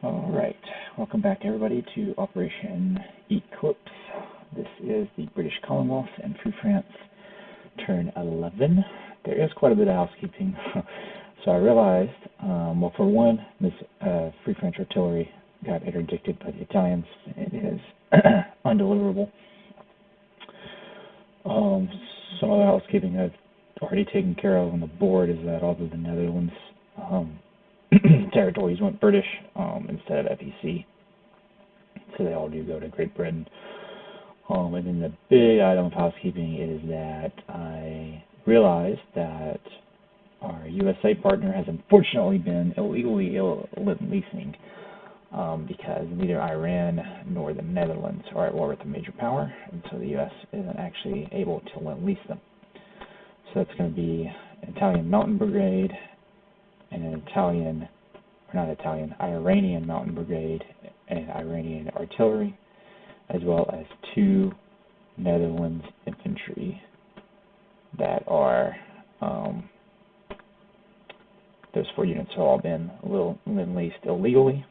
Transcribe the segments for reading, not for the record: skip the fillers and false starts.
Alright, welcome back everybody to Operation Eclipse. This is the British Commonwealth and Free France turn 11. There is quite a bit of housekeeping. So I realized, well, for one, this Free French artillery got interdicted by the Italians. It is undeliverable. Some of the housekeeping I've already taken care of on the board is that all of the Netherlands territories went British instead of FEC, so they all do go to Great Britain. And then the big item of housekeeping is that I realized that our USA partner has unfortunately been illegally leasing because neither Iran nor the Netherlands are at war with a major power, and so the US isn't actually able to lease them. So it's going to be an Italian mountain brigade and an Iranian mountain brigade and Iranian artillery, as well as 2 Netherlands infantry that are, those 4 units have all been leased illegally.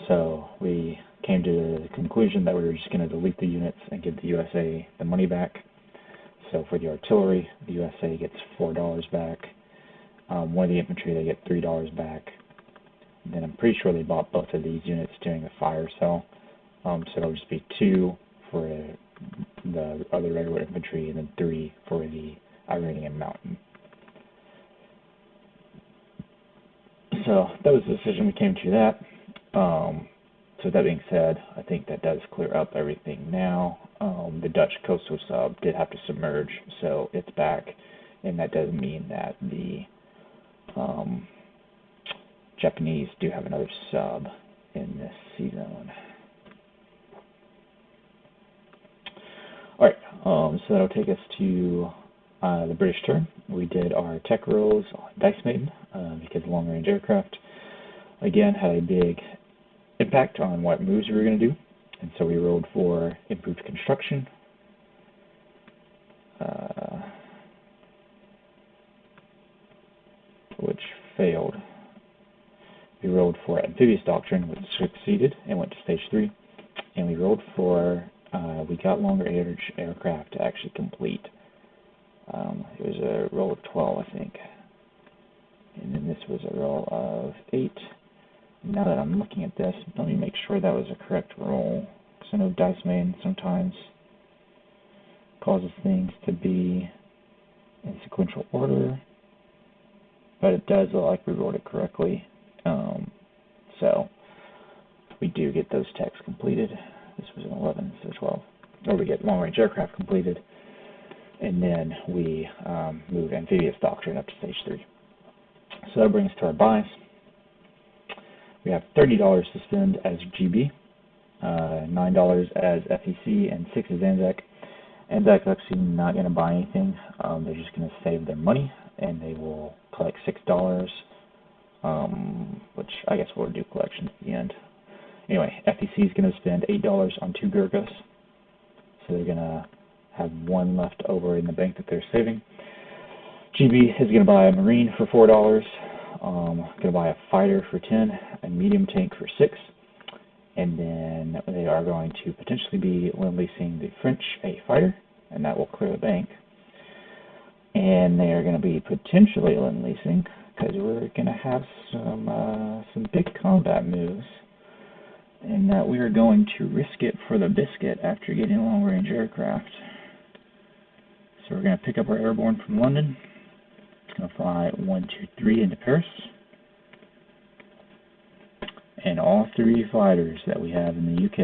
So we came to the conclusion that we were just going to delete the units and give the USA the money back. So for the artillery, the USA gets $4 back. One of the infantry, they get $3 back. And then I'm pretty sure they bought both of these units during the fire sale. So it'll just be 2 for the other regular infantry and then 3 for the Iranian mountain. So that was the decision we came to that. So that being said, I think that does clear up everything now. The Dutch coastal sub did have to submerge, so it's back, and that does mean that the Japanese do have another sub in this sea zone. Alright, so that'll take us to the British turn. We did our tech rolls on Dice Maiden because long-range aircraft, again, had a big impact on what moves we were going to do. And so we rolled for improved construction, which failed. We rolled for amphibious doctrine, which succeeded and went to stage 3. And we rolled for, we got longer range aircraft to actually complete. It was a roll of 12, I think. And then this was a roll of 8. Now that I'm looking at this, let me make sure that was a correct roll, because I know Dice Maiden sometimes causes things to be in sequential order, but it does look like we rolled it correctly. So we do get those techs completed. This was an 11, so 12. Or we get long-range aircraft completed, and then we move amphibious doctrine up to stage 3. So that brings us to our buys. We have $30 to spend as GB, $9 as FEC, and 6 as ANZAC. ANZAC's actually not going to buy anything. They're just going to save their money, and they will collect $6, which I guess we'll do collections at the end. Anyway, FEC is going to spend $8 on 2 Gurkhas, so they're going to have 1 left over in the bank that they're saving. GB is going to buy a Marine for $4. Going to buy a fighter for 10, a medium tank for 6, and then they are going to potentially be leasing the French a fighter, and that will clear the bank. And they are going to be potentially leasing, because we're going to have some big combat moves, and that we are going to risk it for the biscuit after getting long-range aircraft. So we're going to pick up our airborne from London. It's going to fly 1, 2, 3 into Paris. And all 3 fighters that we have in the UK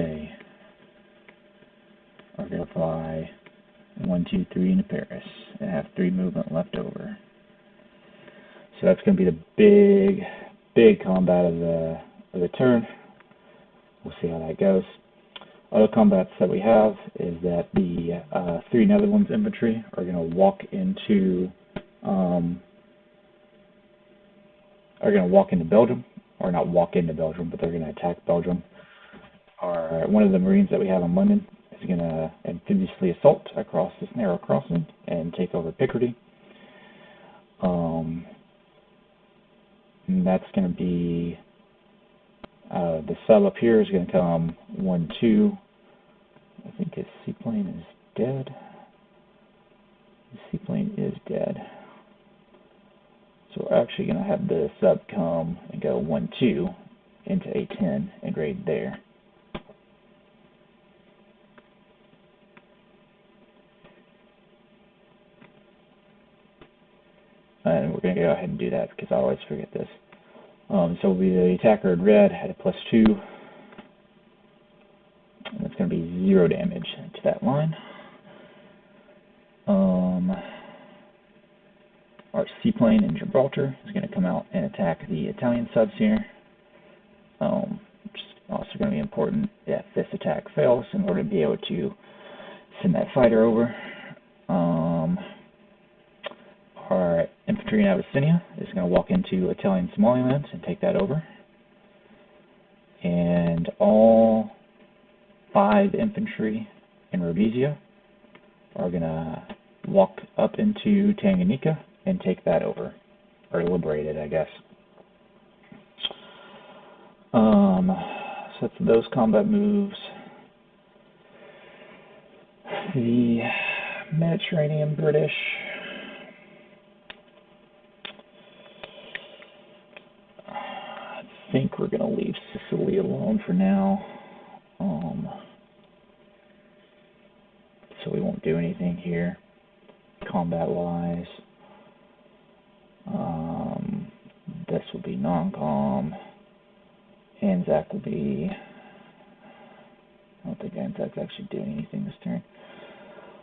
are going to fly 1, 2, 3 into Paris and have 3 movement left over. So that's going to be the big combat of the turn. We'll see how that goes. Other combats that we have is that the 3 Netherlands infantry are going to walk into Belgium, or not walk into Belgium, but they're going to attack Belgium. One of the Marines that we have in London is going to amphibiously assault across this narrow crossing and take over Picardy. And that's going to be, the sub up here is going to come 1, 2. I think his seaplane is dead. His seaplane is dead. So we're actually going to have the sub come and go 1, 2 into A10 and raid there. And we're going to go ahead and do that because I always forget this. So it'll be the attacker in red at a +2. And it's going to be 0 damage to that line. Our seaplane in Gibraltar is going to come out and attack the Italian subs here. Which is also going to be important if this attack fails in order to be able to send that fighter over. Our infantry in Abyssinia is going to walk into Italian Somaliland and take that over. And all 5 infantry in Rhodesia are going to walk up into Tanganyika and take that over, or liberate it, I guess. So that's those combat moves. The Mediterranean British. I think we're going to leave Sicily alone for now. So we won't do anything here, combat-wise. This will be non-com. Anzac will be... I don't think Anzac's actually doing anything this turn.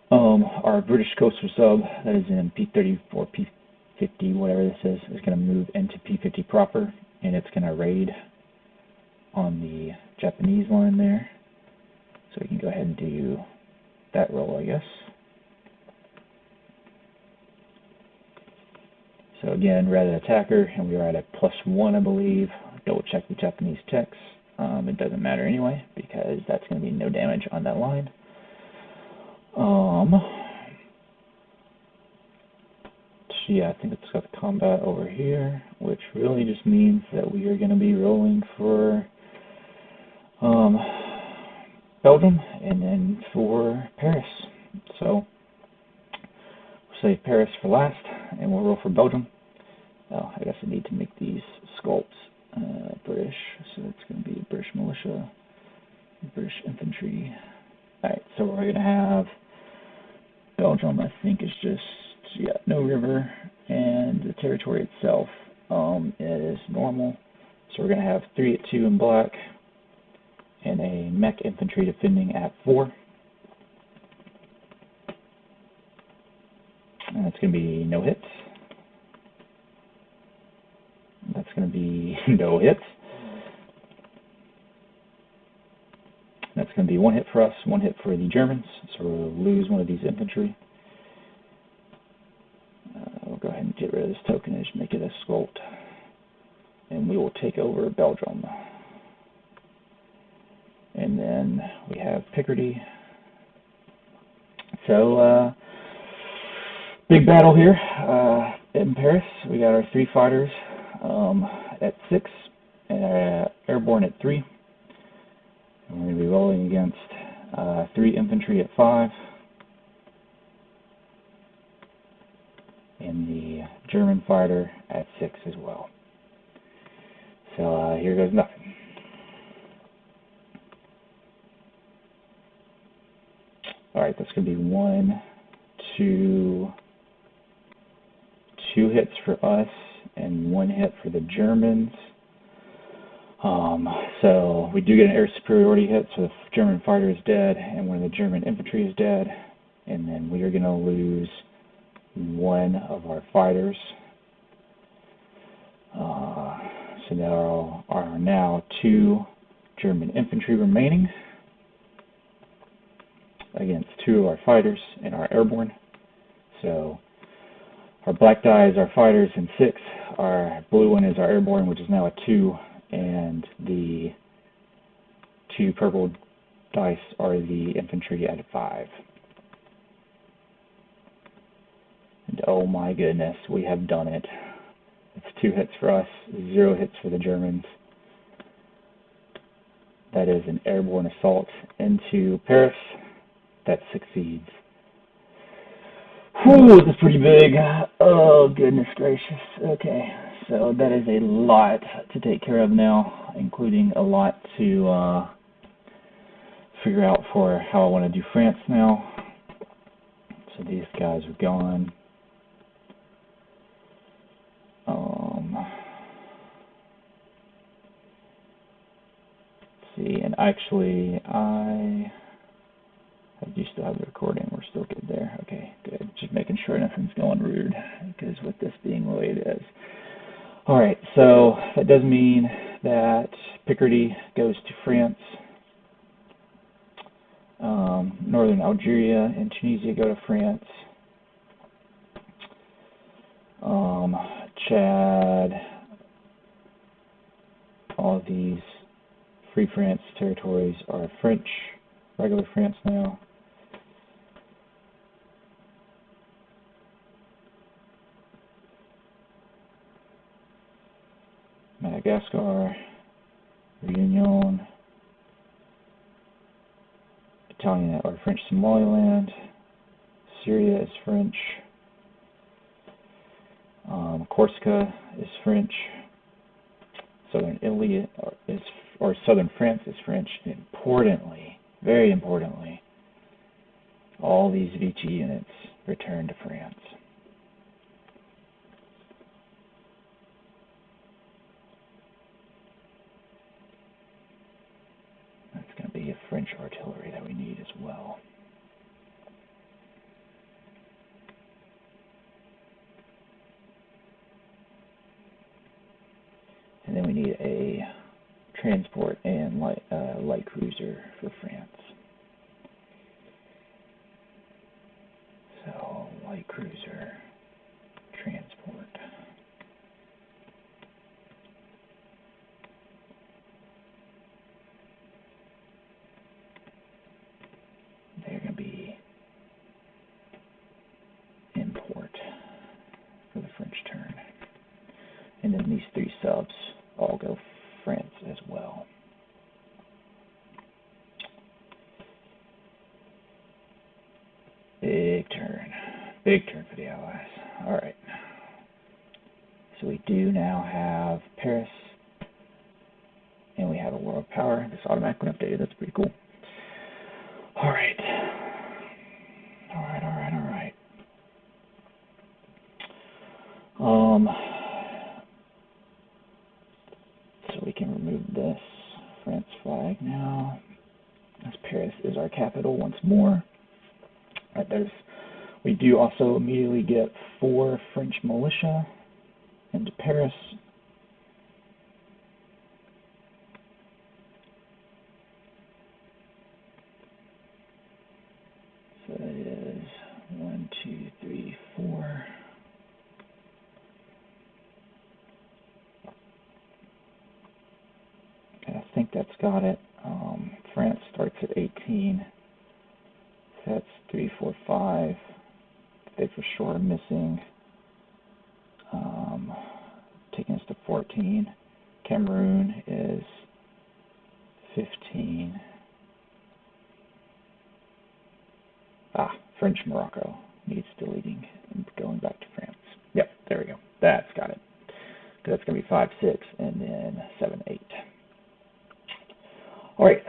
Our British coastal sub, that is in P30 or P50, whatever this is going to move into P50 proper, and it's going to raid on the Japanese line there. So we can go ahead and do that roll, I guess. So again, red attacker, and we are at a +1, I believe. Double check the Japanese text. It doesn't matter anyway, because that's going to be no damage on that line. So yeah, I think it's got the combat over here, which really just means that we are going to be rolling for Belgium and then for Paris. So we'll save Paris for last, and we'll roll for Belgium. Oh, I guess I need to make these sculpts British, so it's going to be British militia, British infantry. Alright, so we're going to have Belgium, I think, is just, yeah, no river, and the territory itself is normal. So we're going to have 3 at 2 in black, and a mech infantry defending at 4. And it's going to be no hits. That's going to be no hits. That's going to be 1 hit for us, 1 hit for the Germans, so we'll lose 1 of these infantry. We'll go ahead and get rid of this tokenage, make it a sculpt, and we will take over Belgium. And then we have Picardy. So, big battle here in Paris. We got our 3 fighters at 6, and airborne at 3. And we're going to be rolling against 3 infantry at 5, and the German fighter at 6 as well. So here goes nothing. Alright, that's going to be 1, 2 hits for us, and 1 hit for the Germans. So we do get an air superiority hit, so the German fighter is dead, and 1 of the German infantry is dead, and then we are going to lose 1 of our fighters. So there are now 2 German infantry remaining against 2 of our fighters and our airborne. So our black die is our fighters and 6. Our blue one is our airborne, which is now a 2. And the 2 purple dice are the infantry at 5. And oh my goodness, we have done it. It's 2 hits for us, 0 hits for the Germans. That is an airborne assault into Paris. That succeeds. Whew, this is pretty big. Oh, goodness gracious. Okay, so that is a lot to take care of now, including a lot to figure out for how I want to do France now. So these guys are gone. Let's see, and actually, do you still have the recording? We're still good there. Okay, good. Just making sure nothing's going rude, because with this being the way it is. All right, so that does mean that Picardy goes to France. Northern Algeria and Tunisia go to France. Chad, all of these Free France territories are French, regular France now. Madagascar, Reunion, Italian or French Somaliland, Syria is French, Corsica is French, Southern Italy is, or Southern France is French. Importantly, very importantly, all these Vichy units return to France. That's going to be a French artillery that we need as well. And then we need a transport and light cruiser for France. So, light cruiser, transport. They're going to be import for the French turn. And then these 3 subs all go France as well. Big turn for the Allies. All right. So we do now have Paris, and we have a world power. This automatically updated. That's pretty cool. All right. So we can remove this France flag now, as Paris is our capital once more. We do also immediately get 4 French militia into Paris. So that is 1, 2, 3, 4. I think that's got it. France starts at 18. So that's 3, 4, 5. They for sure are missing. Taking us to 14. Cameroon is 15. French Morocco needs deleting and going back to France. Yep, there we go. That's got it. That's going to be 5, 6, and then 7, 8. All right,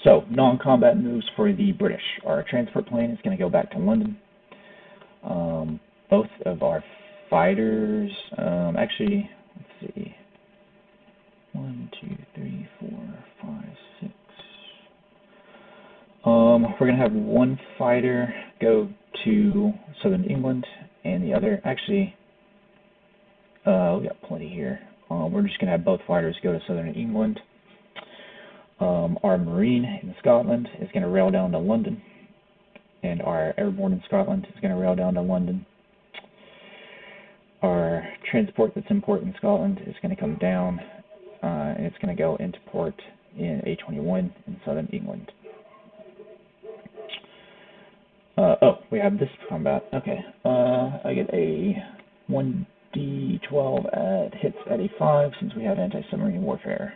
so non-combat moves for the British. Our transport plane is going to go back to London. Both of our fighters, actually, let's see, 1, 2, 3, 4, 5, 6. We're going to have 1 fighter go to Southern England, and the other, actually, we got plenty here. We're just going to have both fighters go to Southern England. Our Marine in Scotland is going to rail down to London, and our Airborne in Scotland is going to rail down to London. Our transport that's in port in Scotland is going to come down, and it's going to go into port in A21 in Southern England. We have this combat. Okay, I get a 1 D12 at hits at a 5 since we have anti-submarine warfare.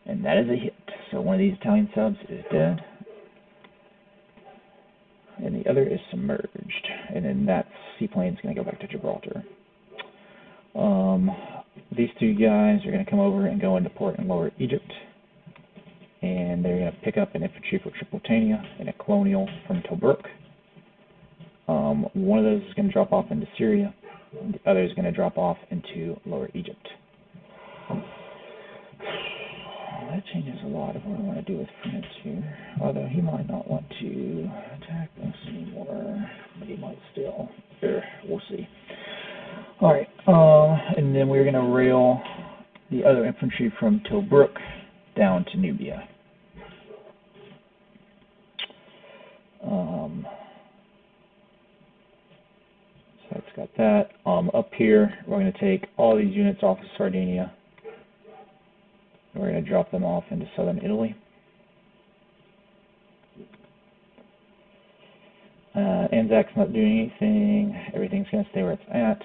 And that is a hit. So one of these Italian subs is dead. And the other is submerged. And then that seaplane's going to go back to Gibraltar. These two guys are going to come over and go into port in Lower Egypt. And they're going to pick up an infantry for Tripolitania and a colonial from Tobruk. One of those is going to drop off into Syria. And the other is going to drop off into Lower Egypt. That changes a lot of what I want to do with France here. Although he might not want to attack us anymore. But he might still. We'll see. Alright, and then we're going to rail the other infantry from Tobruk down to Nubia. So it's got that. Up here, we're going to take all these units off of Sardinia. And we're going to drop them off into southern Italy. Anzac's not doing anything. Everything's going to stay where it's at.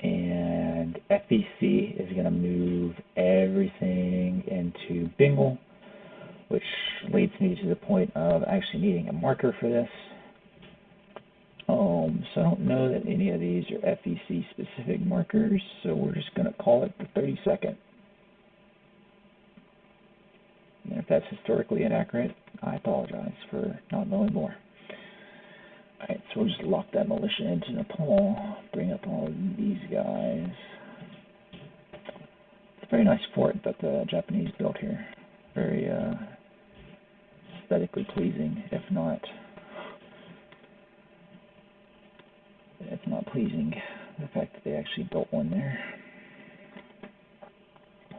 And FBC is going to move everything into Bengal, which leads me to the point of actually needing a marker for this. So I don't know that any of these are FEC specific markers, so we're just going to call it the 32nd. And if that's historically inaccurate, I apologize for not knowing more. Alright, so we'll just lock that militia into Nepal, bring up all of these guys. It's a very nice fort that the Japanese built here. Very aesthetically pleasing, if not pleasing, the fact that they actually built one there.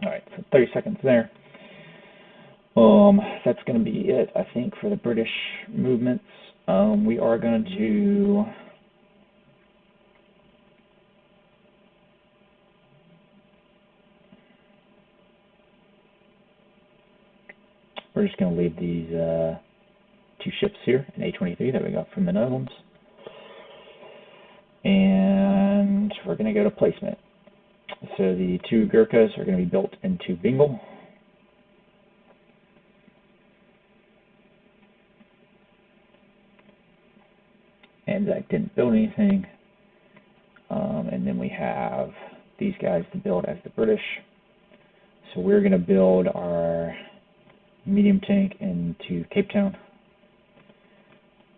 Alright, so 30 seconds there. That's going to be it, I think, for the British movements. We are going to we're just going to leave these two ships here, an A-23 that we got from the Netherlands. And we're going to go to placement. So the two Gurkhas are going to be built into Bengal. Anzac didn't build anything. And then we have these guys to build as the British. So we're going to build our medium tank into Cape Town.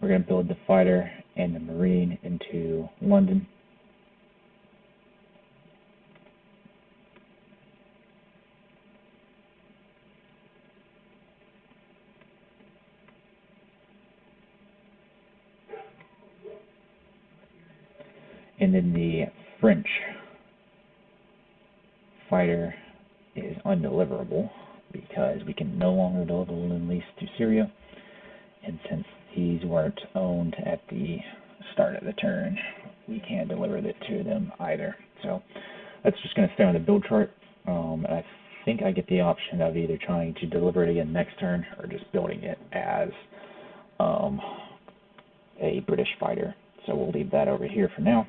We're going to build the fighter and the marine into London. And then the French fighter is undeliverable because we can no longer deliver Lend-Lease to Syria. And since these weren't owned at the start of the turn, we can't deliver it to them either. So that's just going to stay on the build chart. And I think I get the option of either trying to deliver it again next turn or just building it as a British fighter. So we'll leave that over here for now.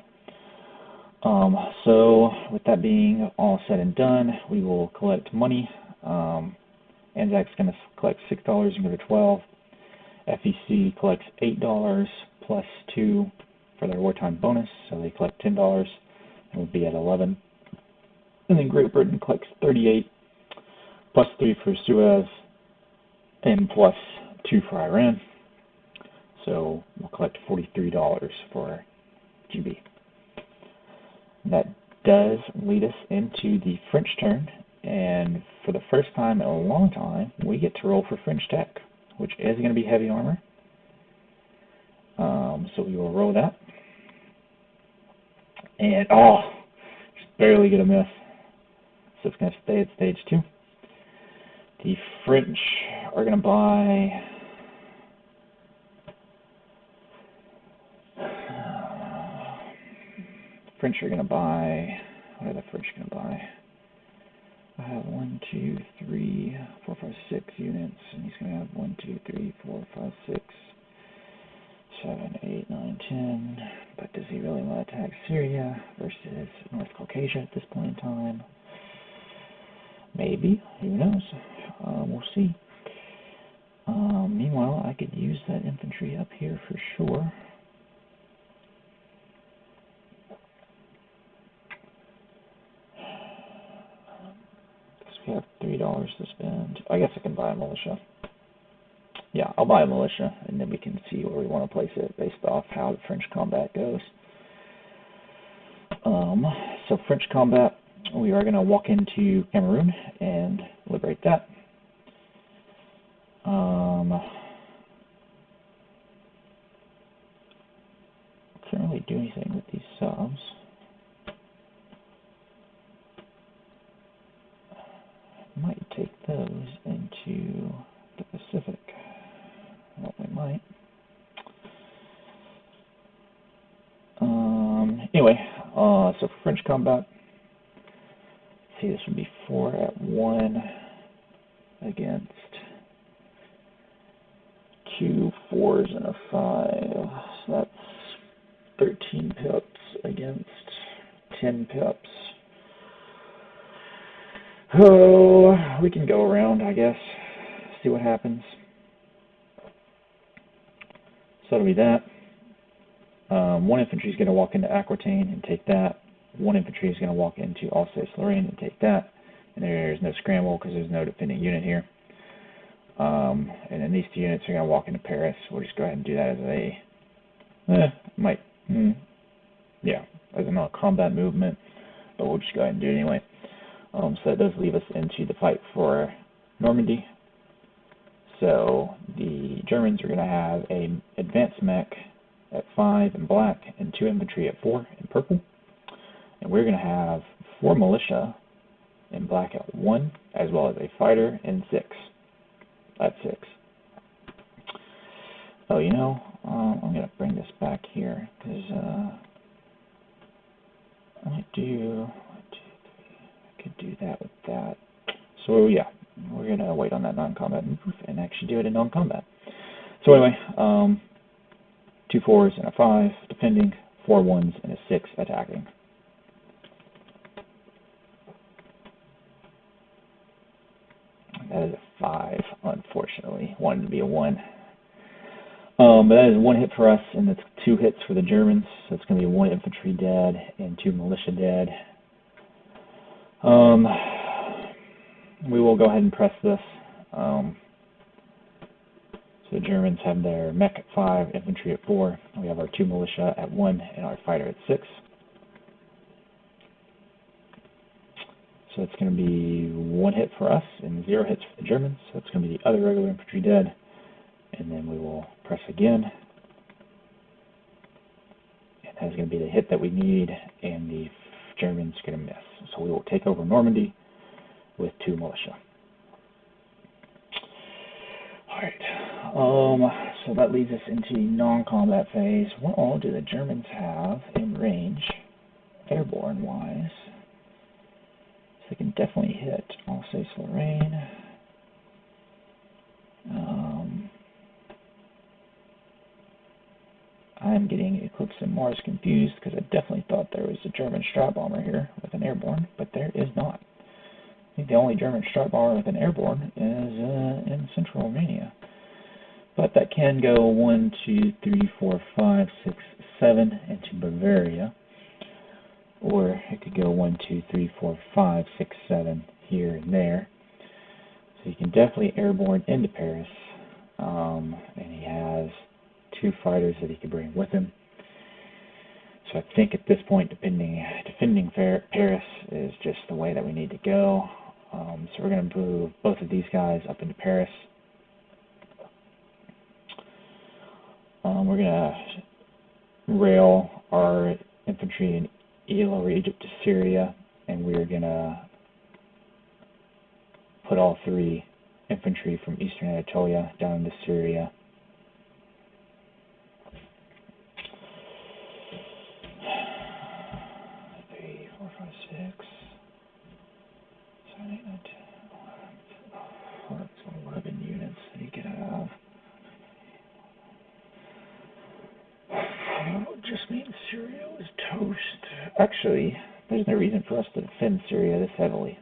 So with that being all said and done, we will collect money. Anzac's going to collect $6 and go to 12. FEC collects $8 plus 2 for their wartime bonus, so they collect $10 and will be at 11. And then Great Britain collects 38 plus 3 for Suez and plus 2 for Iran. So we'll collect $43 for GB. That does lead us into the French turn, and for the first time in a long time, we get to roll for French tech, which is going to be heavy armor. So we will roll that. And, just barely get a miss. So it's going to stay at stage 2. The French are going to buy... French are going to buy... What are the French going to buy? I have 1, 2, 3, 4, 5, 6 units, and he's going to have 1, 2, 3, 4, 5, 6, 7, 8, 9, 10. But does he really want to attack Syria versus North Caucasia at this point in time? Maybe. Who knows? We'll see. Meanwhile, I could use that infantry up here for sure. Because we have $3 to spend. I guess I can buy a militia. Yeah, I'll buy a militia, and then we can see where we want to place it based off how the French combat goes. So French combat, we are going to walk into Cameroon and liberate that. Can't really do anything with these subs. Might take those into the Pacific. Well, we might. Anyway, so for French combat, see, this would be 4 at 1 against 2 4s and a 5. So that's 13 pips against 10 pips. Oh, we can go around, I guess, see what happens. So it'll be that. 1 infantry is going to walk into Aquitaine and take that. 1 infantry is going to walk into Alsace-Lorraine and take that. And there's no scramble because there's no defending unit here. And then these 2 units are going to walk into Paris. We'll just go ahead and do that as as a non-combat movement. But we'll just go ahead and do it anyway. So that does leave us into the fight for Normandy. So the Germans are going to have an advanced mech at 5 in black and 2 infantry at 4 in purple. And we're going to have 4 militia in black at 1, as well as a fighter in 6 at 6. Oh, I'm going to bring this back here because I could do that with that. So yeah, we're going to wait on that non-combat move and actually do it in non-combat. So anyway, 2 4s and a 5 defending, 4 1s and a 6 attacking. That is a 5, unfortunately. Wanted to be a 1. But that is 1 hit for us, and that's 2 hits for the Germans. So it's going to be 1 infantry dead and 2 militia dead. We will go ahead and press this. So the Germans have their mech at 5, infantry at 4. We have our 2 militia at 1 and our fighter at 6. So it's going to be 1 hit for us and 0 hits for the Germans. So it's going to be the other regular infantry dead. And then we will press again. And that's going to be the hit that we need, and the Germans are going to miss. So we will take over Normandy with 2 militia. Alright, so that leads us into the non-combat phase. What all do the Germans have in range, airborne-wise? So they can definitely hit Alsace-Lorraine. I'm getting Eclipse and Mars confused because I definitely thought there was a German Strat Bomber here with an airborne, but there is not. I think the only German Strat Bomber with an airborne is in central Romania. But that can go 1, 2, 3, 4, 5, 6, 7 into Bavaria. Or it could go 1, 2, 3, 4, 5, 6, 7 here and there. So you can definitely airborne into Paris. And he has 2 fighters that he could bring with him. So I think at this point, defending Paris is just the way that we need to go. So we're going to move both of these guys up into Paris. We're going to rail our infantry in Lower Egypt to Syria, and we're going to put all 3 infantry from Eastern Anatolia down into Syria. That's 11 units that he could have. Syria was toast. Actually, there's no reason for us to defend Syria this heavily.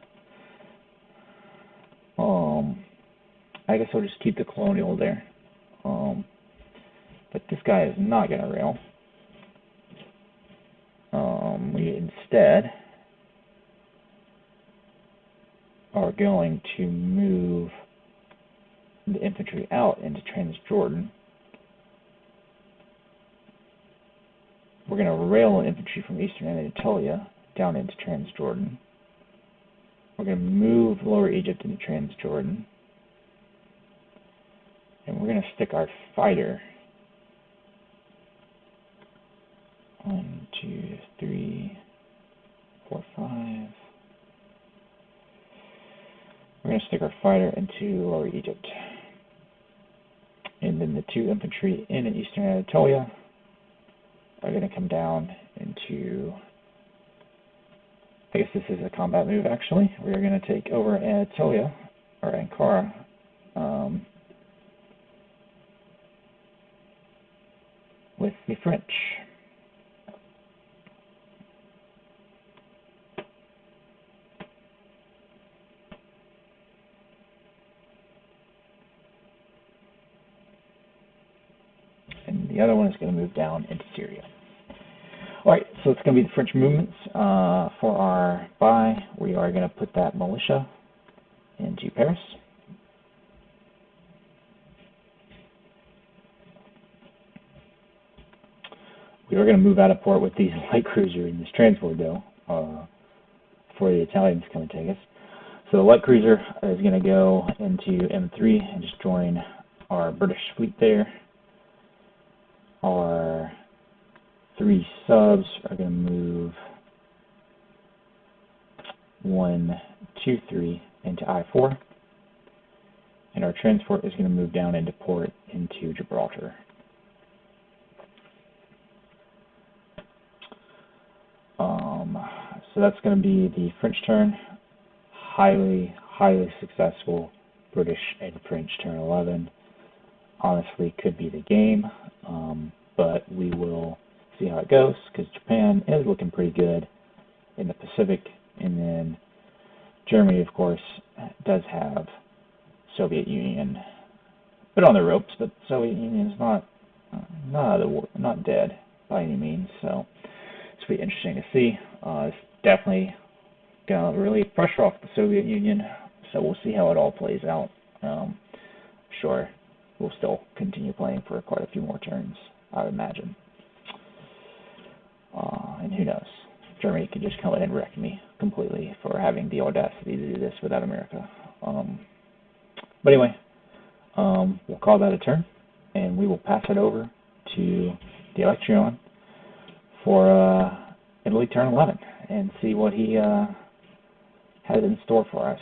I guess I'll just keep the colonial there. But this guy is not going to rail. We instead are going to move the infantry out into Transjordan. We're going to rail infantry from eastern Anatolia down into Transjordan. We're going to move Lower Egypt into Transjordan. And we're going to stick our fighter 1, 2, 3, 4, 5. We're going to stick our fighter into Lower Egypt. And then the 2 infantry in eastern Anatolia are going to come down into, I guess this is a combat move actually. We're going to take over Anatolia, or Ankara, with the French. And the other one is going to move down into Syria. Alright, so it's going to be the French movements. For our buy, we are going to put that militia into Paris. We are going to move out of port with these light cruiser in this transport, though, before the Italians come and take us. So the light cruiser is going to go into M3 and just join our British fleet there. Our 3 subs are going to move 1, 2, 3 into I4. And our transport is going to move down into port into Gibraltar. So that's going to be the French turn. Highly successful British and French turn 11. Honestly, could be the game, but we will see how it goes, because Japan is looking pretty good in the Pacific, and then Germany, of course, does have Soviet Union, but on the ropes. But Soviet Union is not out of the war, not dead by any means. So it's pretty interesting to see. It's definitely gonna really pressure off the Soviet Union. So we'll see how it all plays out. Sure, we'll still continue playing for quite a few more turns, I would imagine. And who knows? Germany could just come in and wreck me completely for having the audacity to do this without America. But anyway, we'll call that a turn, and we will pass it over to the Electron for Italy turn 11 and see what he has in store for us.